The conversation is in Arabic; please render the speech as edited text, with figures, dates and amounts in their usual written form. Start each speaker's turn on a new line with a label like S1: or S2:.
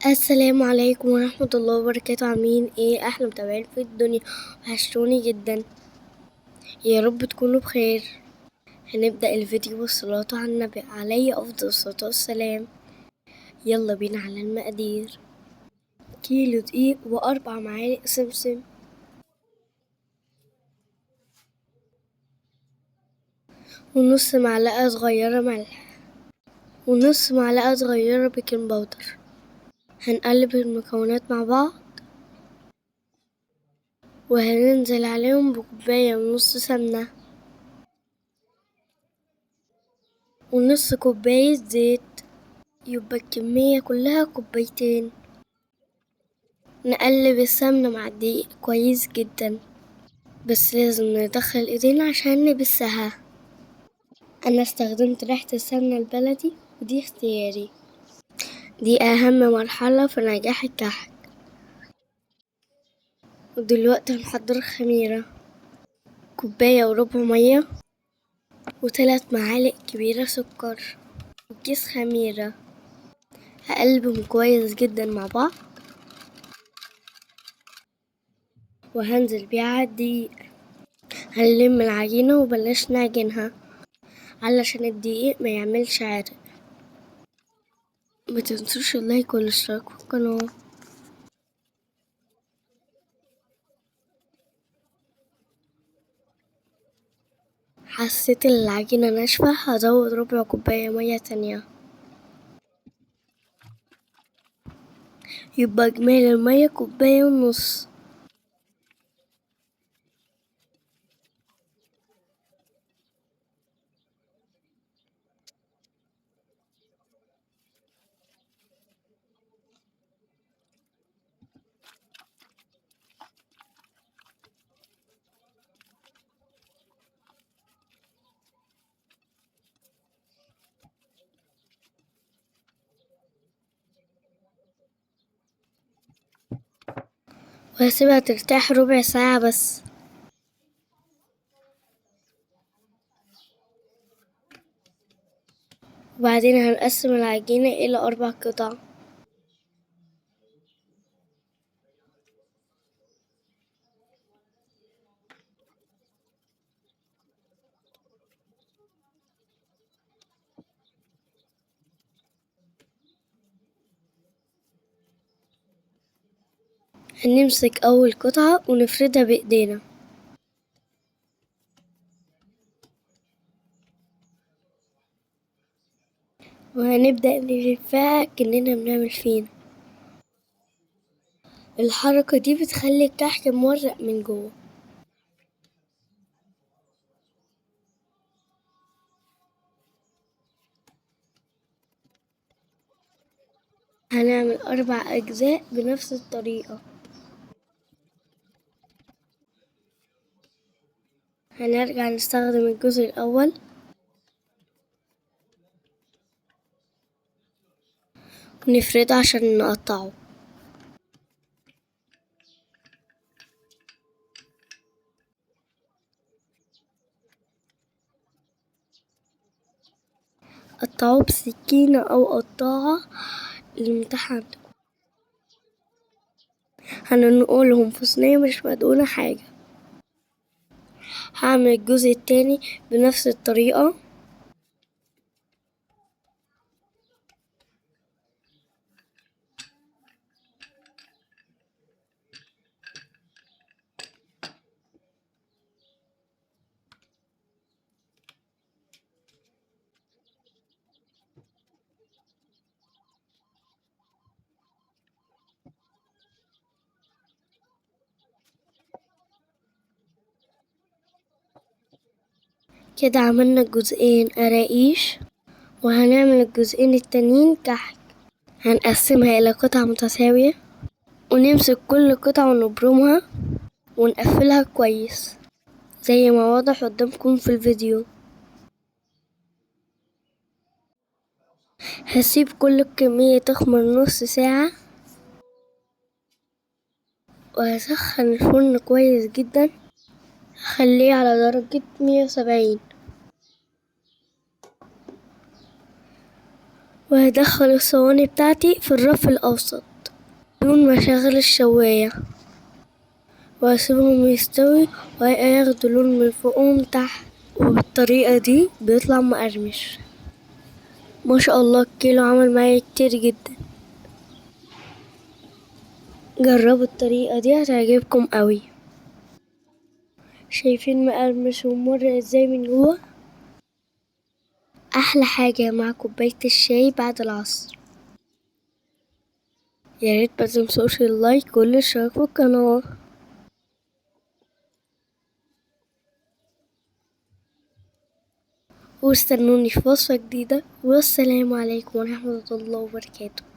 S1: السلام عليكم ورحمة الله وبركاته. عاملين ايه؟ احلى متابعين في الدنيا، وحشتوني جدا. يا رب تكونوا بخير. هنبدأ الفيديو بالصلاة على النبي عليه أفضل الصلاة والسلام. يلا بينا على المقادير. كيلو دقيق و4 معالق سمسم، ونص معلقة صغيرة ملح، ونص معلقة صغيرة بيكنج باودر. هنقلب المكونات مع بعض، وهننزل عليهم بكوباية ونص سمنة، ونص كوباية زيت، يبقى الكمية كلها كوبايتين. نقلب السمنة مع الدقيق كويس جدا، بس لازم ندخل ايدينا عشان نبسها. انا استخدمت ريحة السمنة البلدي، ودي اختياري. دي اهم مرحلة في نجاح الكحك. ودلوقتي هنحضر الخميرة. كوباية وربع مية، و3 معالق كبيرة سكر، وكيس خميرة. هقلبهم كويس جدا مع بعض، وهنزل بيها على الدقيق. هنلم العجينة وبلاش نعجنها علشان الدقيق ما يعملش عرق. ما تنسوش اللايك والاشتراك في القناة. حسيت ان العجينة ناشفة، هزود ربع كوباية مية تانية، يبقى اجمالي المية كوباية ونص. وهسيبها ترتاح ربع ساعة بس. وبعدين هنقسم العجينة إلى 4 قطع. هنمسك أول قطعة ونفردها بإيدينا، وهنبدأ نلفها كأننا بنعمل فينو. الحركة دي بتخلي الكحك مورق من جوه. هنعمل 4 أجزاء بنفس الطريقة. هنرجع نستخدم الجزء الأول، ونفرده عشان نقطعه. قطعوه بسكينة أو قطاعة المتاحة عندكم. هننقلهم في صينية مش مدهونة حاجة. هعمل الجزء التاني بنفس الطريقة. كده عملنا الجزئين قراقيش، وهنعمل الجزئين التانيين كحك. هنقسمها إلى قطع متساوية، ونمسك كل قطعة ونبرمها ونقفلها كويس زي ما واضح قدامكم في الفيديو. هسيب كل الكمية تخمر نص ساعة، وهسخن الفرن كويس جدا. هخليه على درجة 170، وهدخل الصواني بتاعتي في الرف الأوسط بدون ما أشغل الشواية، وأسيبهم يستوي وياخدوا لون من فوق ومن تحت، وبالطريقة دي بيطلع مقرمش. ما شاء الله الكيلو عمل معايا كتير جدا. جربوا الطريقة دي هتعجبكم قوي. شايفين مقرمش ومر ازاي من جوه؟ أحلى حاجة مع كوباية الشاي بعد العصر. ياريت متنسوش اللايك والاشتراك في القناة، واستنوني في وصفة جديدة، والسلام عليكم ورحمة الله وبركاته.